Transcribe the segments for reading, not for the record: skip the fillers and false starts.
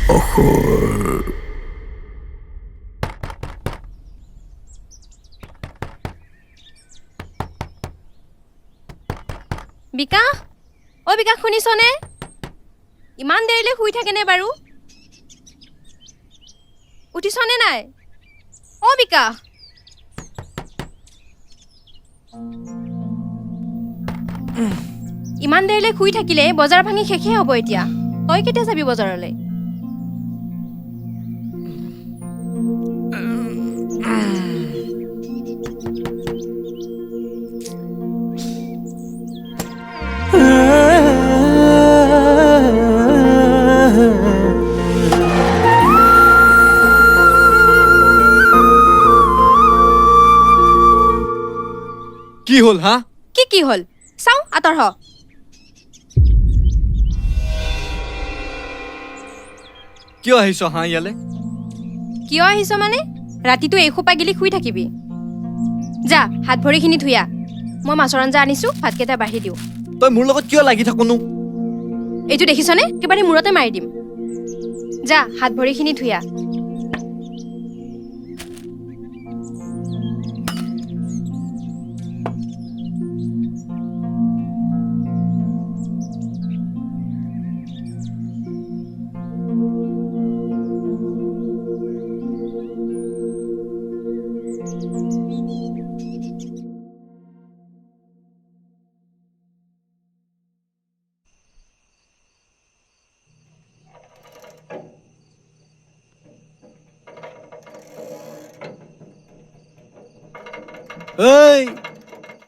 Asur. বিকা ও বিকা শুনিছনে ইমান দেৰিলে শুই থাকেনে বাৰু উঠিছনে নাই ও বিকা ইমান দেৰিলে শুই থাকিলে বজাৰ ভাঙি শেষে হ'ব এতিয়া তই কেতিয়া যাবি বজাৰলৈ কি হল হা কি হল চাও আতৰ হ কিয় আহিছ হা ইয়ালে কিয় আহিছ মানে ৰাতিটো এখোপা গিলি শুই থাকিবি যা হাত ভৰিখিনি ধুইয়া মই মাছৰ আঞ্জা আনিছো ভাতকেইটা বাঢ়ি দিওঁ তই মোৰ লগত কিয় লাগি থাকনো এইটো দেখিছনে কেবাৰে মূৰতে মাৰি দিম যা হাত ভৰিখিনি ধুইয়া এই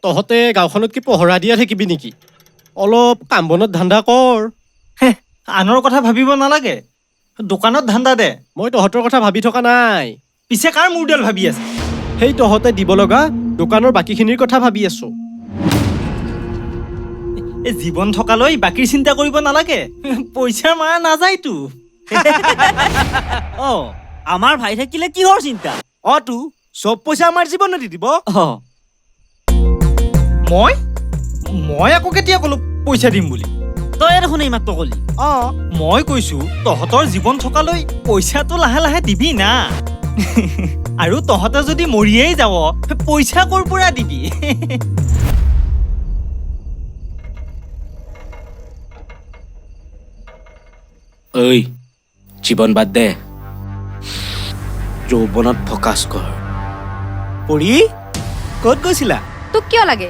তহঁতে গাঁওখনত কি পহৰা দিয়া থাকিবি নেকি অলপ কাম বনত ধান্দা কৰ আনৰ কথা ভাবিব নালাগে দোকানত ধান্দা দে মই তহঁতৰ কথা ভাবি থকা নাই পিছে কাৰ মূৰডাল ভাবি আছে সেই তহঁতে দিব লগা দোকানৰ বাকীখিনিৰ কথা ভাবি আছো এই জীৱন থকালৈ বাকীৰ চিন্তা কৰিব নালাগে পইচা মাৰা নাযায়তো আমাৰ ভাই থাকিলে কিহৰ চিন্তা তো সব পইচা আমাৰ জীৱনত দিব মই আকৌ কেতিয়া ক'লো পইচা দিম বুলি তই দেখোন এইমাত্ৰ কলি মই কৈছো তহঁতৰ জীৱন থকালৈ পইচাটো লাহে লাহে দিবি না আৰু তহঁতে যদি মৰিয়েই যাৱ পইচা ক'ৰ পৰা দিবি ঐ জীৱন বাদ দে যৌৱনত ফকাচ কৰ পৰি ক'ত গৈছিলা তোক কিয় লাগে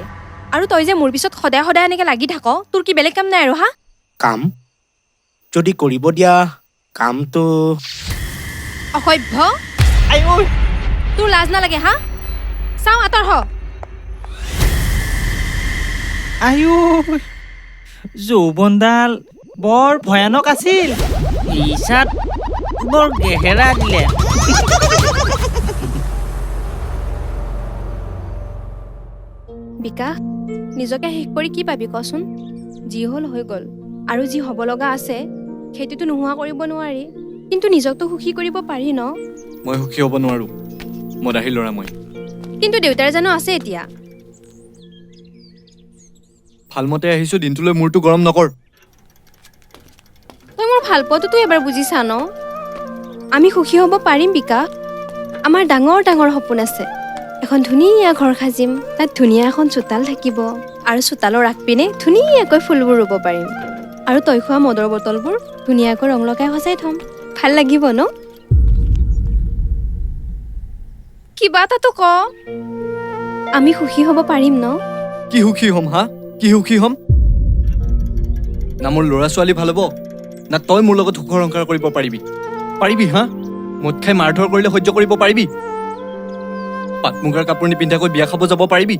আৰু তই যে মোৰ পিছত সদায় সদায় এনেকে লাগি থাক তোৰ কি বেলেগ কাম নাই আৰু হা কাম যদি কৰিব দিয়া কামটো অসভ্য আই ঐ তোৰ লাজ নালাগে হা চাও আতৰ হ আইও যৌৱনডাল বৰ ভয়ানক আছিল ইচাত বৰ গেহেৰা দিলে বিকাশ নিজকে শেষ কৰি কি পাবি কচোন যি হ'ল হৈ গ'ল আৰু যি হ'ব লগা আছে সেইটোতো নোহোৱা কৰিব নোৱাৰি কিন্তু নিজকতো সুখী কৰিব পাৰি ন মই সুখী হ'ব নোৱাৰো মদাহী ল'ৰা মই কিন্তু দেউতাৰ জানো আছে এতিয়া ভালমতে আহিছো দিনটোলৈ মূৰটো গৰম নকৰ তই মোৰ ভাল পোৱাটোতো এবাৰ বুজিছা ন আমি সুখী হ'ব পাৰিম বিকাশ আমাৰ ডাঙৰ ডাঙৰ সপোন আছে এখন ধুনীয়া ঘৰ সাজিম তাত ধুনীয়া এখন চোতাল থাকিব আৰু চোতালৰ আগপিনে ধুনীয়াকৈ ফুলবোৰ ৰুব পাৰিম আৰু তই খোৱা মদৰ বটলবোৰ ধুনীয়াকৈ ৰং লগাই সজাই থ'ম ভাল লাগিব ন কিবা এটাতো ক আমি সুখী হ'ব পাৰিম ন কি সুখী হ'ম হা কি সুখী হ'ম না মোৰ ল'ৰা ছোৱালী ভাল হ'ব না তই মোৰ লগত সুখৰ অহংকাৰ কৰিব পাৰিবি হা মদ খাই মাৰধৰ কৰিলে সহ্য কৰিব পাৰিবি পাট মুগাৰ কাপোৰ নিপিন্ধাকৈ বিয়া খাব যাব পাৰিবি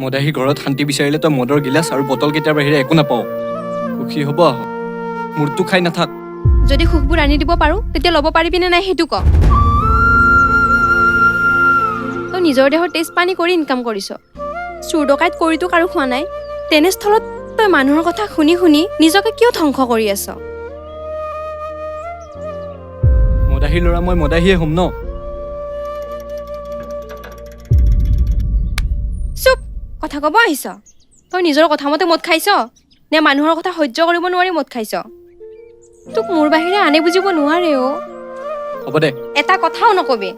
মদাহী ঘৰত শান্তি বিচাৰিলে তই মদৰ গিলাচ আৰু বটল কেইটাৰ বাহিৰে একো নাপাও সুখী হ'ব আহ মূৰটো খাই নাথাক যদি সুখবোৰ আনি দিব পাৰো তেতিয়া ল'ব পাৰিবি নে নাই সেইটো ক তই নিজৰ দেহৰ তেজ পানী কৰি ইনকাম কৰিছ চুৰ ডকাইত কৰিতো কাৰো খোৱা নাই তেনেস্থলত তই মানুহৰ কথা শুনি শুনি নিজকে কিয় ধ্বংস কৰি আছ মদাহী ল'ৰা মই মদাহীয়ে হ'ম ন চুপ কথা ক'ব আহিছ তই নিজৰ কথা মতে মদ খাইছ নে মানুহৰ কথা সহ্য কৰিব নোৱাৰি মদ খাইছ তোক মোৰ বাহিৰে আনে বুজিব নোৱাৰে অ হ'ব দে এটা কথাও নকবি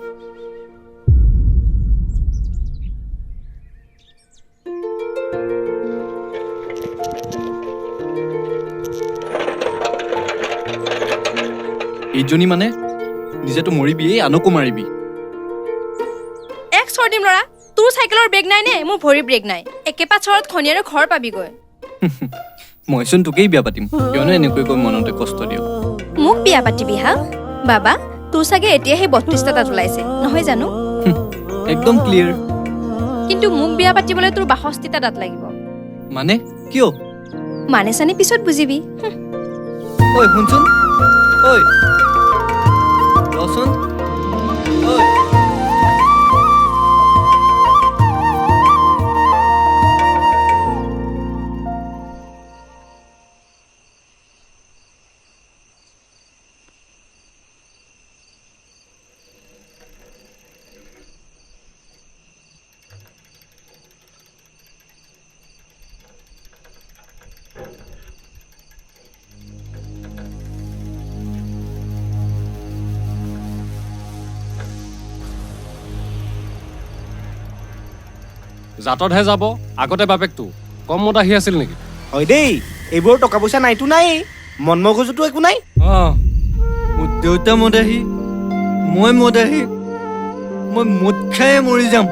এইজনী মানে নিজেতো মৰিবি আনকো মাৰিবি এক চৰ দিম ল'ৰা তোৰ চাইকেলৰ ব্ৰেক নাই নে মোৰ ভৰি ব্ৰেক নাই একেপাত চৰত খনিয়াৰে ঘৰ পাবিগৈ মইচোন তোকেই বিয়া পাতিম কিয়নো এনেকৈ কৈ মনতে কষ্ট দিওঁ মোক বিয়া পাতিবি হা বাবা তোৰ চাগে এতিয়াহে 32টা দাঁত ওলাইছে নহয় জানো একদম ক্লিয়াৰ কিন্তু মোক বিয়া পাতিবলৈ তোৰ 62টা দাঁত লাগিব মানে কিয় মানে চানে পিছত বুজিবি ঐ শুনচোন ঐ ৰচোন ঐ জাততহে যাব আগতে বাপেকটো কম মত আহি আছিল নেকি হয় দেই এইবোৰ টকা পইচা নাইতো নাই মন মগজুতো একো নাই মোৰ দেউতা মদাহী মই মদাহী মই মদ খায়ে মৰি যাম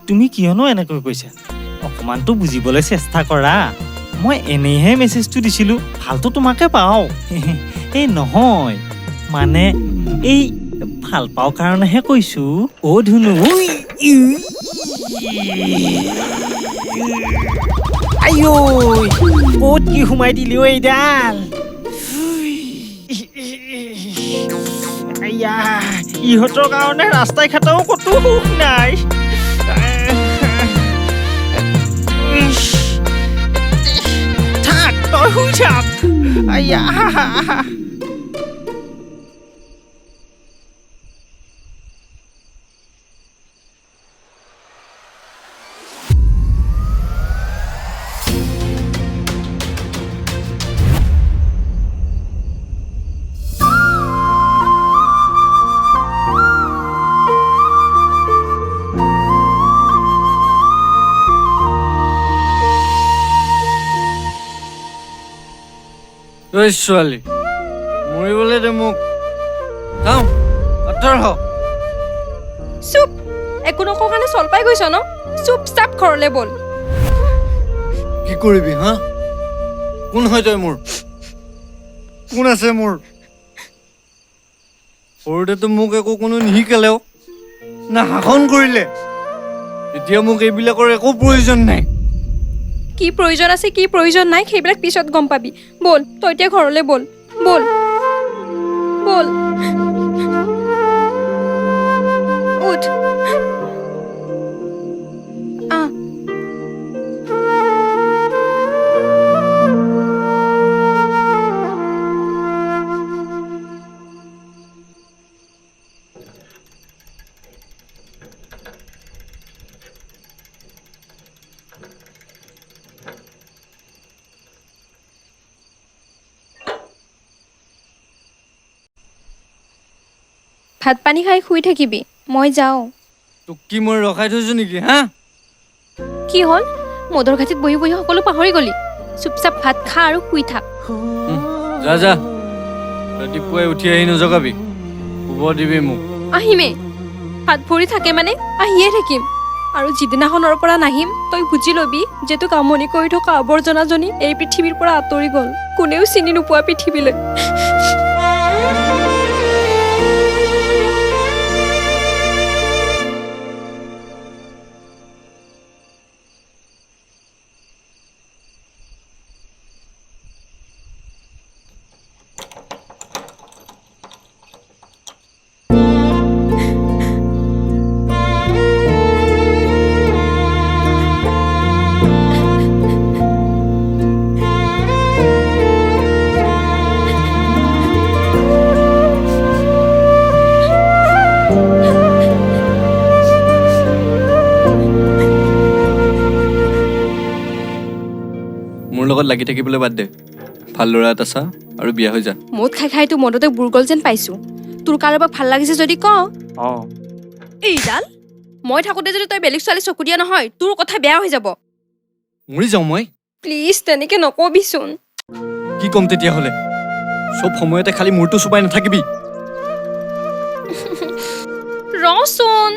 তুমি কিয়নো এনেকৈ কৈছা অকমানতো বুজিবলৈ চেষ্টা কৰা মই এনেহে মেছেজটো দিছিলো ভালতো তোমাকে পাওঁ এই নহয় মানে এই ভাল পাওঁ কাৰণেহে কৈছো অ ধুনু আইঐ ক'ত কি সোমাই দিলি ঐ এইডাল আইয়া ইহঁতৰ কাৰণে ৰাস্তাই ঘাটও ক'তো সুখ নাই থাক তই শুই থাক আইয়া ঐ ছোৱালী মৰিবলৈ দে মোক যাওঁ আঁতৰ হ চুপ একো নকওঁ কাৰণে চল পাই গৈছ ন চুপ চাপ ঘৰলৈ বল কি কৰিবি হা কোন হয় তই মোৰ কোন আছে মোৰ সৰুতেতো মোক একো কোনো নিশিকালেও না শাসন কৰিলে এতিয়া মোক এইবিলাকৰ একো প্ৰয়োজন নাই কি প্ৰয়োজন আছে কি প্ৰয়োজন নাই সেইবিলাক পিছত গম পাবি বল তই এতিয়া ঘৰলৈ বল বল বল উঠ ভাত পানী খাই শুই থাকিবি মই যাওঁ তোক কি মই ৰখাই থৈছো নেকি হা কি হ'ল মদৰ ঘাটিত বহি বহি সকলো পাহৰি গলি চুপচাপ ভাত খা আৰু শুই থাক যা যা ৰাতিপুৱাই উঠি আহি নজগাবি শুব দিবি মোক আহিমে হাত ভৰি থাকে মানে আহিয়ে থাকিম আৰু যিদিনাখনৰ পৰা নাহিম তই বুজি লবি যে তোক আমনি কৰি থকা আৱৰ্জনাজনী এই পৃথিৱীৰ পৰা আঁতৰি গ'ল কোনেও চিনি নোপোৱা পৃথিৱীলৈ লাগি থাকিবলৈ বাদ দে ভাল ল'ৰা এটা চা আৰু বিয়া হৈ যা মদ খাই খাই তো মদতে বুৰগল যেন পাইছো তোৰ কাৰোবাক ভাল লাগিছে যদি ক এইডাল মই থাকোঁতে যদি তই বেলেগ ছোৱালী চকু দিয়া নহয় তোৰ কথা বেয়া হৈ যাব মৰি যাওঁ মই প্লিজ তেনেকে নকবিচোন কি ক'ম তেতিয়াহ'লে চব সময়তে খালি মূৰটো চুপাই নাথাকিবি ৰচোন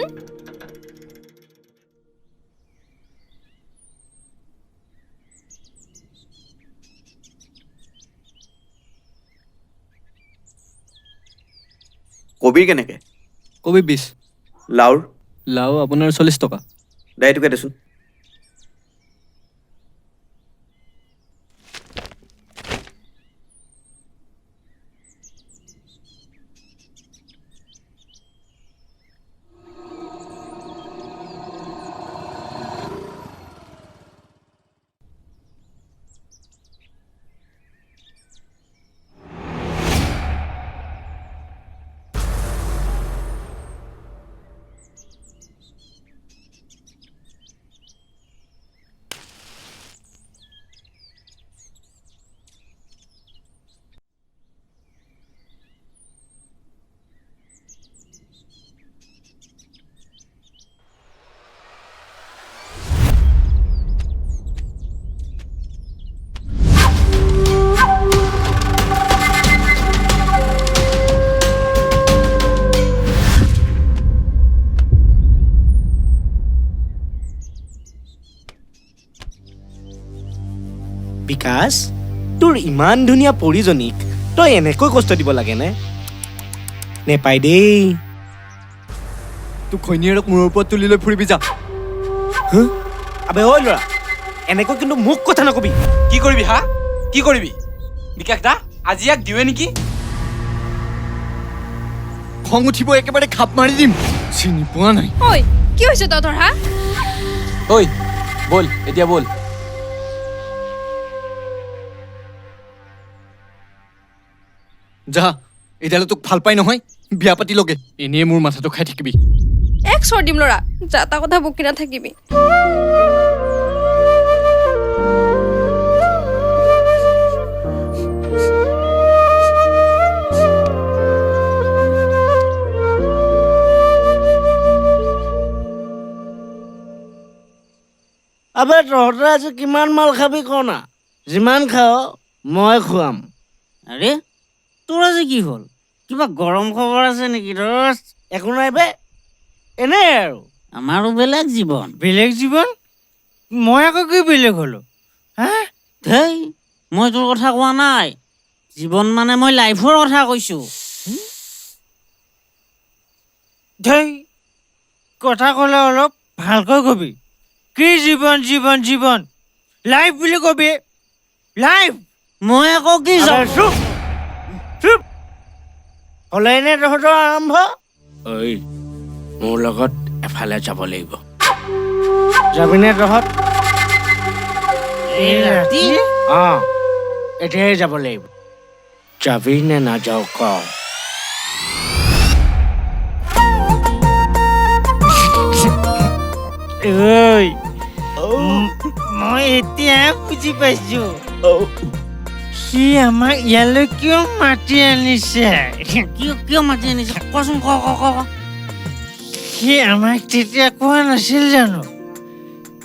কবিৰ কেনেকে কবি 20 লাউৰ লাও আপোনাৰ 40 টকা দাইটোকে দেচোন বিকাশ তোৰ ইমান ধুনীয়া পৰিজনীক তই এনেকৈ কষ্ট দিব লাগে নে নেপাই দেই তোক খৈনীয়েৰক মূৰৰ ওপৰত তুলি লৈ ফুৰিবি যা আবে ঐ ল'ৰা এনেকৈ কিন্তু মোক কথা নকবি কি কৰিবি হা কি কৰিবি বিকাশ দা আজি ইয়াক দিৱে নেকি খং উঠিব একেবাৰে খাপ মাৰি দিম চিনি পোৱা নাই ঐ কি হৈছে তহঁতৰ হা ঐ বল এতিয়া বল যা এতিয়ালৈ তোক ভাল পাই নহয় বিয়া পাতি লগে এনেই মোৰ মাথাটো খাই থাকিবি এক চৰ দিম ল'ৰা যা তা কথা বকি নাথাকিবি আবে তহঁতে আজি কিমান মাল খাবি ক না যিমান খাৱ মই খুৱাম আৰে তোৰ আজি কি হ'ল কিবা গৰম খবৰ আছে নেকি দোষ একো নাই বে এনেই আৰু আমাৰো বেলেগ জীৱন বেলেগ জীৱন মই আকৌ কি বেলেগ হলো হা ধেই মই তোৰ কথা কোৱা নাই জীৱন মানে মই লাইফৰ কথা কৈছো ধেই কথা ক'লে অলপ ভালকৈ কবি কি জীৱন জীৱন জীৱন লাইফ বুলি কবি লাইফ মই আকৌ কি আবে চুপ চুপ হ'লেই নে তহঁতৰ আৰম্ভ ঐ মোৰ লগত এফালে যাব লাগিব যাবিনে তহঁত এই ৰাতি অঁ এতিয়াই যাব লাগিব যাবি নে নাযাওঁ ক ঐ মই এতিয়া বুজি পাইছো সি আমাক ইয়ালৈ কিয় মাতি আনিছে কিয় মাতি আনিছে কচোন ক সি আমাক তেতিয়া কোৱা নাছিল জানো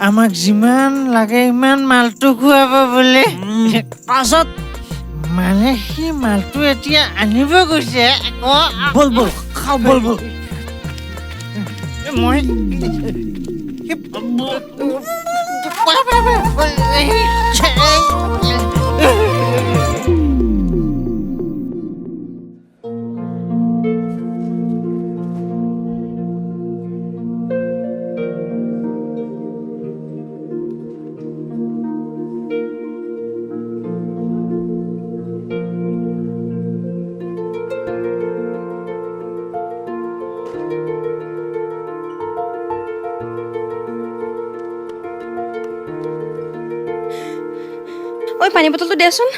আমাক যিমান লাগে ইমান মালটো খুৱাব বোলে পাছত মানে সি মালটো এতিয়া আনিব গৈছে বল বল খাও বল বল মই ঐ পানী বটলটো দেচোন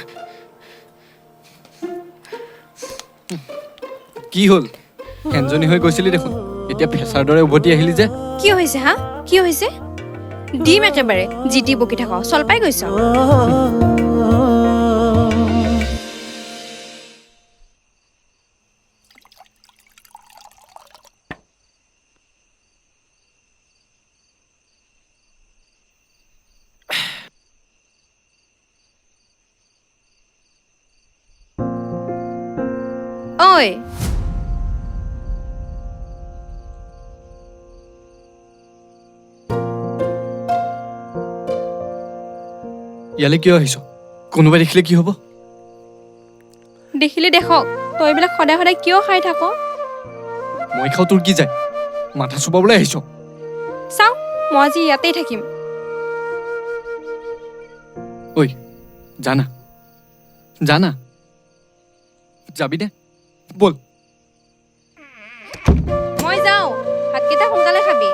কি হ'ল কেঞ্জনী হৈ গৈছিলি দেখোন এতিয়া ফেচাৰ দৰে উভতি আহিলি যে কি হৈছে হা কি হৈছে দিম একেবাৰে জিতি বকি থাক চল পাই গৈছ ঐ ইয়ালৈ কিয় আহিছ কোনোবাই দেখিলে কি হ'ব দেখিলে দেখক তই এইবিলাক সদায় সদায় কিয় খাই থাক মই খাওঁ তোৰ কি যায় মাথা চুবাবলৈ আহিছ চাওঁ মই আজি ইয়াতেই থাকিম ঐ জানা জানা যাবি দে বল মই যাওঁ ভাতকেইটা সোনকালে খাবি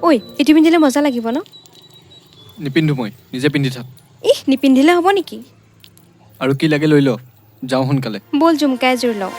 ঐ এইটো পিন্ধিলে মজা লাগিব ন নিপিন্ধো মই নিজে পিন্ধি থাক নিপিন্ধিলে হ'ব নেকি আৰু কি লাগে লৈ ল যাওঁ সোনকালে বল জুমকা এযোৰ লওঁ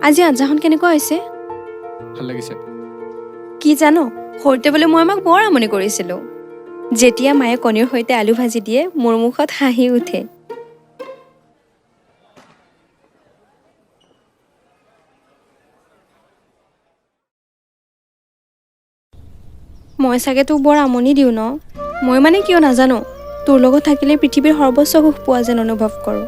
আজি আঞ্জাখন কেনেকুৱা হৈছে ভাল লাগিছে কি জানো সৰুতে বোলে মই আমাক বৰ আমনি কৰিছিলোঁ যেতিয়া মায়ে কণীৰ সৈতে আলু ভাজি দিয়ে মোৰ মুখত হাঁহি উঠে মই চাগে তোক বৰ আমনি দিওঁ ন মই মানে কিয় নাজানো তোৰ লগত থাকিলে পৃথিৱীৰ সৰ্বোচ্চ সুখ পোৱা যেন অনুভৱ কৰোঁ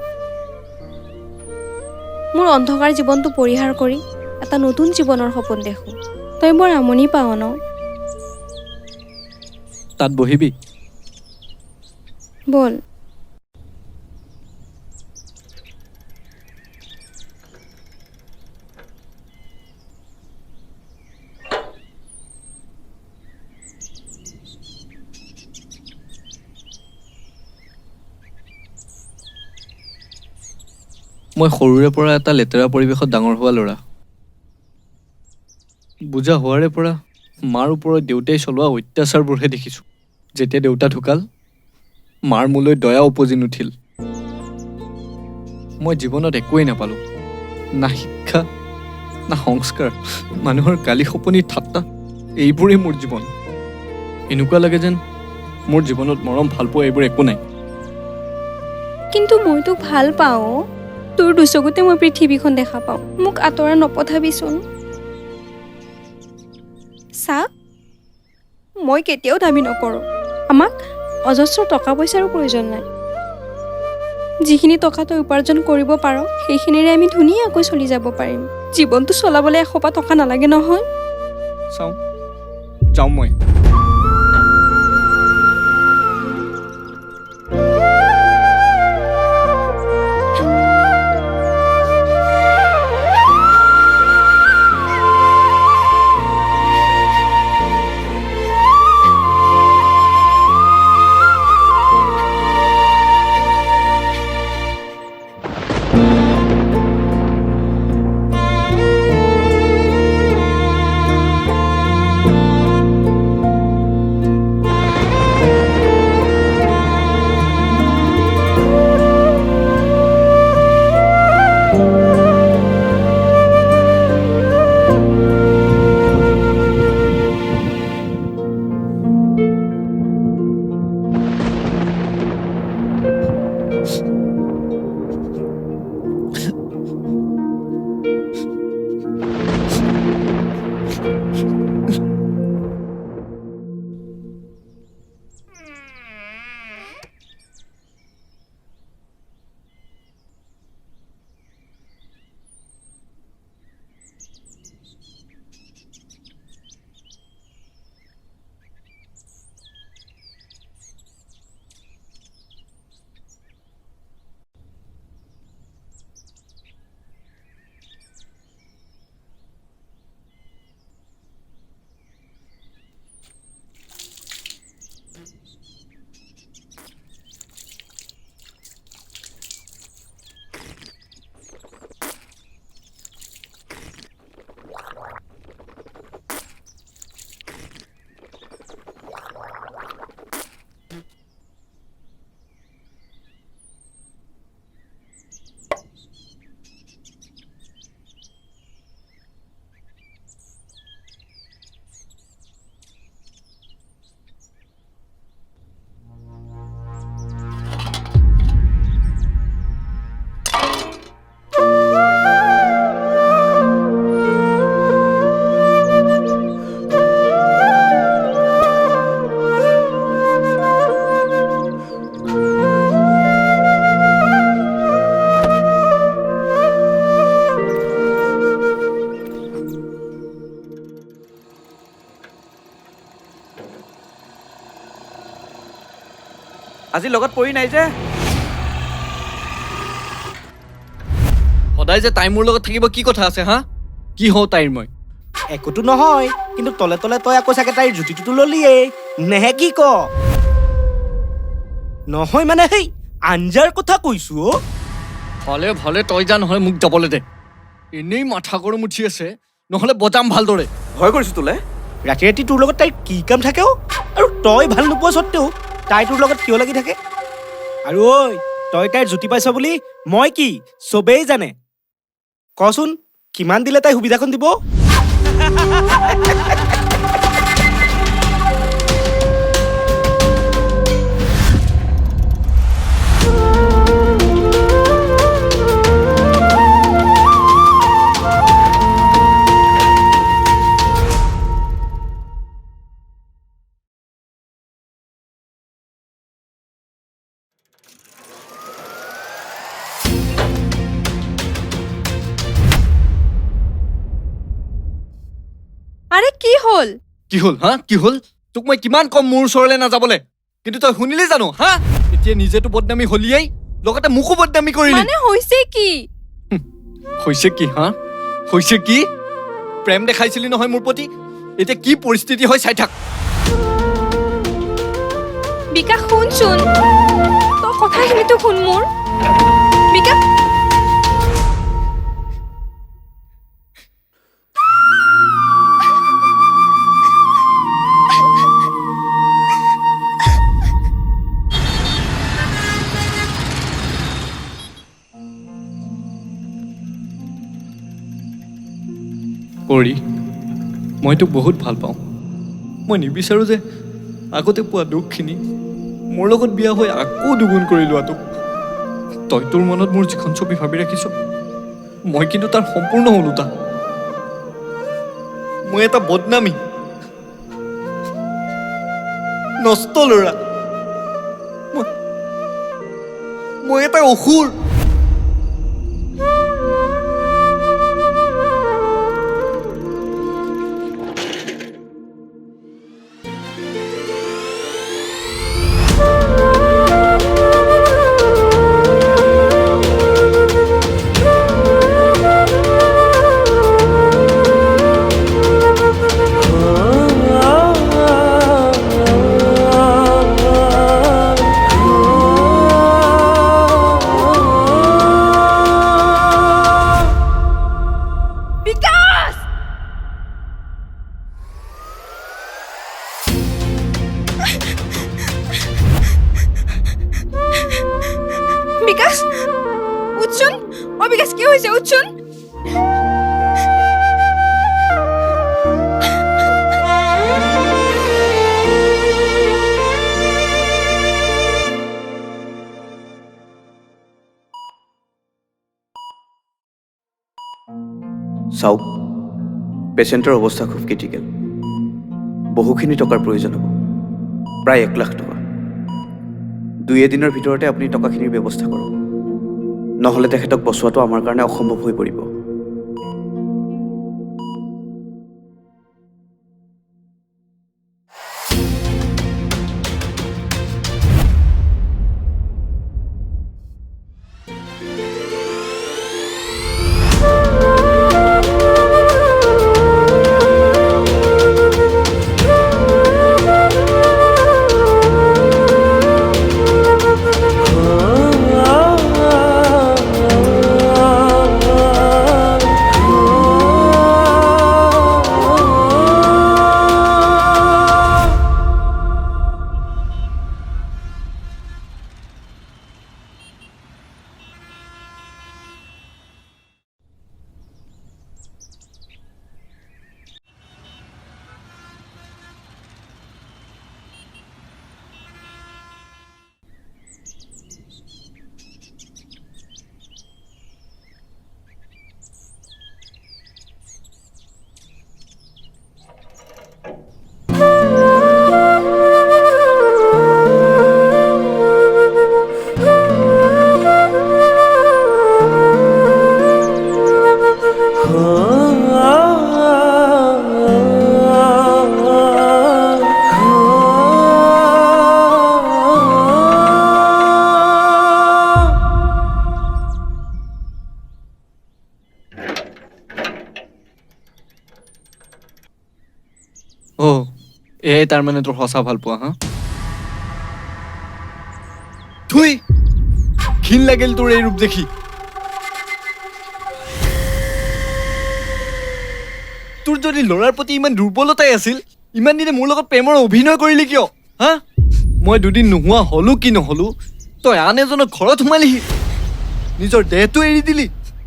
মোৰ অন্ধকাৰ জীৱনটো পৰিহাৰ কৰি এটা নতুন জীৱনৰ সপোন দেখোঁ তই বৰ আমনি পাৱ ন তাত বহিবি বল মই সৰুৰে পৰা এটা লেতেৰা পৰিৱেশত ডাঙৰ হোৱা ল'ৰা বুজা হোৱাৰে পৰা মাৰ ওপৰত দেউতাই চলোৱা অত্যাচাৰবোৰহে দেখিছোঁ যেতিয়া দেউতা ঢুকাল মাৰ মোলৈ দয়া উপজি নুঠিল মই জীৱনত একোৱেই নাপালোঁ না শিক্ষা না সংস্কাৰ মানুহৰ গালি সপনি ঠাট্টা এইবোৰেই মোৰ জীৱন এনেকুৱা লাগে যেন মোৰ জীৱনত মৰম ভালপোৱা এইবোৰ একো নাই কিন্তু মই তোক ভাল পাওঁ তোৰ দুচকুতে মই পৃথিৱীখন দেখা পাওঁ মোক আঁতৰা নপঠাবিচোন চা মই কেতিয়াও দাবী নকৰোঁ আমাক অজস্ৰ টকা পইচাৰো প্ৰয়োজন নাই যিখিনি টকা তই উপাৰ্জন কৰিব পাৰ সেইখিনিৰে আমি ধুনীয়াকৈ চলি যাব পাৰিম জীৱনটো চলাবলৈ এসোপা টকা নালাগে নহয় চাওঁ যাওঁ মই আজি লগত পৰি নাই যে সদায় যে তাই মোৰ লগত থাকিব কি কথা আছে হা কি হওঁ তাইৰ মই একোতো নহয় কিন্তু তলে তলে তই আকৌ চাগে তাইৰ জুতিটোতো ললিয়েই নেহে কি ক নহয় মানে সেই আঞ্জাৰ কথা কৈছো অ ভালে ভালে তই যা নহ'লে মোক যাবলৈ দে এনেই মাথা গৰম উঠি আছে নহ'লে বজাম ভালদৰে ভয় কৰিছো তোলে ৰাতি ৰাতি তোৰ লগত তাইৰ কি কাম থাকে অ আৰু তই ভাল নোপোৱা সত্ত্বেও তাই তোৰ লগত কিয় লাগি থাকে আৰু ঐ তই তাইৰ জুতি পাইছ বুলি মই কি চবেই জানে কচোন কিমান দিলে তাই সুবিধাখন দিব আৰে কি হ'ল কি হ'ল হা কি হ'ল তোক মই কিমান কম মোৰ ওচৰলৈ নাযাবলৈ কিন্তু তই শুনিলি জানো হা এতিয়া নিজেতো বদনামী হলিয়েই লগতে মোকো বদনামী কৰিলি মানে হৈছে কি হৈছে কি হা হৈছে কি প্ৰেম দেখাইছিলি নহয় মোৰ প্ৰতি এতিয়া কি পৰিস্থিতি হয় চাই থাক বিকাশ শুনচোন তই কথাখিনিতো শুন মোৰ বিকাশ কৰি মই তোক বহুত ভাল পাওঁ মই নিবিচাৰোঁ যে আগতে পোৱা দুখখিনি মোৰ লগত বিয়া হৈ আকৌ দুগুণ কৰি লোৱাটো তই তোৰ মনত মোৰ যিখন ছবি ভাবি ৰাখিছ মই কিন্তু তাৰ সম্পূৰ্ণ ওলোটা মই এটা বদনামী নষ্ট ল'ৰা মই এটা অসুৰ বিকাশ উঠচোন অ বিকাশ কি হৈছে উঠচোন চাওক পেচেণ্টৰ অৱস্থা খুব ক্ৰিটিকেল বহুখিনি টকাৰ প্ৰয়োজন হ'ব প্ৰায় 1 লাখ টকা 2 দিনৰ ভিতৰতে আপুনি টকাখিনিৰ ব্যৱস্থা কৰক নহ'লে তেখেতক বচোৱাটো আমাৰ কাৰণে অসম্ভৱ হৈ পৰিব এয়াই তাৰমানে তোৰ সঁচা ভাল পোৱা হা থুই ঘিণ লাগিল তোৰ এই ৰূপ দেখি তোৰ যদি ল'ৰাৰ প্ৰতি ইমান দুৰ্বলতাই আছিল ইমান দিনে মোৰ লগত প্ৰেমৰ অভিনয় কৰিলি কিয় হা মই দুদিন নোহোৱা হলো কি নহলো তই আন এজনৰ ঘৰত সোমালিহি নিজৰ দেহটো এৰি দিলি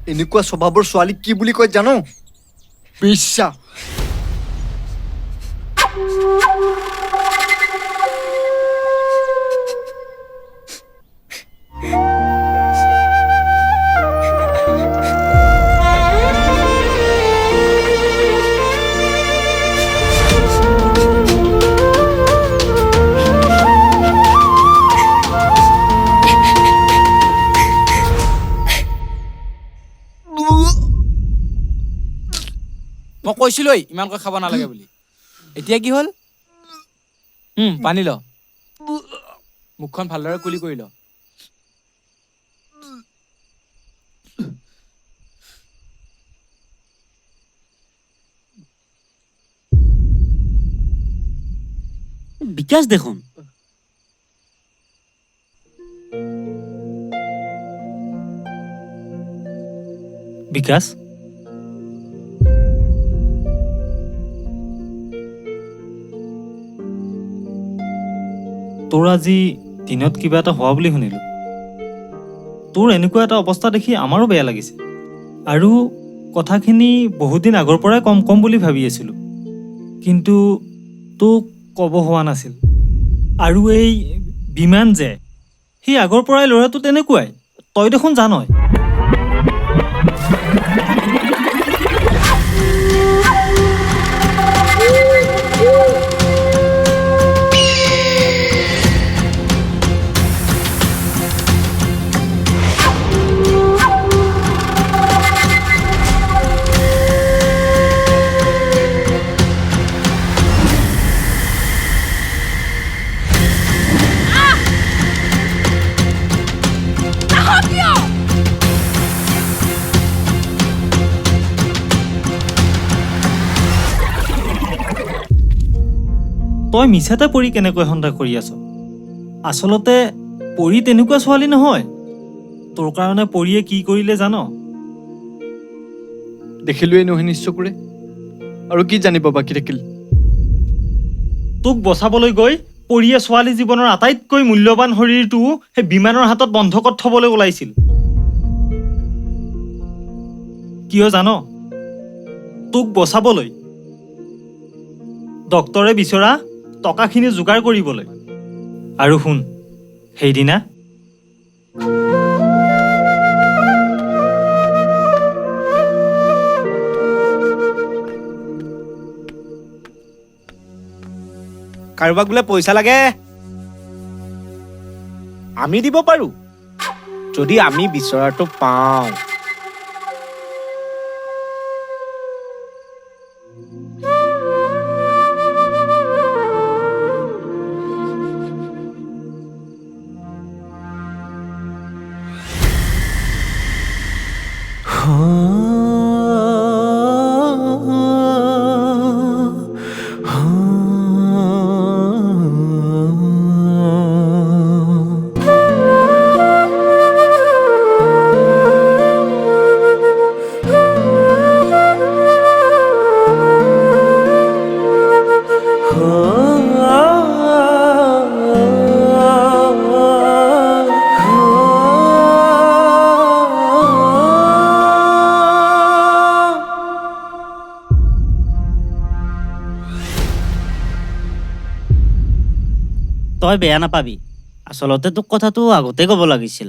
এনেকুৱা স্বভাৱৰ ছোৱালীক কি বুলি কয় জানো বিশ্বাস মই কৈছিলো ইমানকৈ খাব নালাগে বুলি এতিয়া কি হ'ল পানী ল মুখখন ভালদৰে কুলি কৰি ল বিকাশ দেখোন বিকাশ তোৰ আজি দিনত কিবা এটা হোৱা বুলি শুনিলোঁ তোৰ এনেকুৱা এটা অৱস্থা দেখি আমাৰো বেয়া লাগিছে আৰু কথাখিনি বহুদিন আগৰ পৰাই কম বুলি ভাবি আছিলোঁ কিন্তু তোক ক'ব হোৱা নাছিল আৰু এই বিমান যে সি আগৰ পৰাই ল'ৰাটো তেনেকুৱাই তই দেখোন জানই তই মিছাতে পৰি কেনেকৈ সন্দেহ কৰি আছ আচলতে পৰি তেনেকুৱা ছোৱালী নহয় তোৰ কাৰণে পৰিয়ে কি কৰিলে জান দেখিলোৱে নহয় নিশ্চয় কৰে আৰু কি জানিব বাকী থাকিল তোক বচাবলৈ গৈ পৰিয়ে ছোৱালী জীৱনৰ আটাইতকৈ মূল্যৱান শৰীৰটো সেই বিমানৰ হাতত বন্ধকত থবলৈ ওলাইছিল কিয় জান তোক বচাবলৈ ডক্তৰে বিচৰা টকাখিনি যোগাৰ কৰিবলৈ আৰু শুন সেইদিনা কাৰোবাক বোলে পইচা লাগে আমি দিব পাৰো যদি আমি বিচৰাটো পাওঁ তই বেয়া নাপাবি আচলতে তোক কথাটো আগতে ক'ব লাগিছিল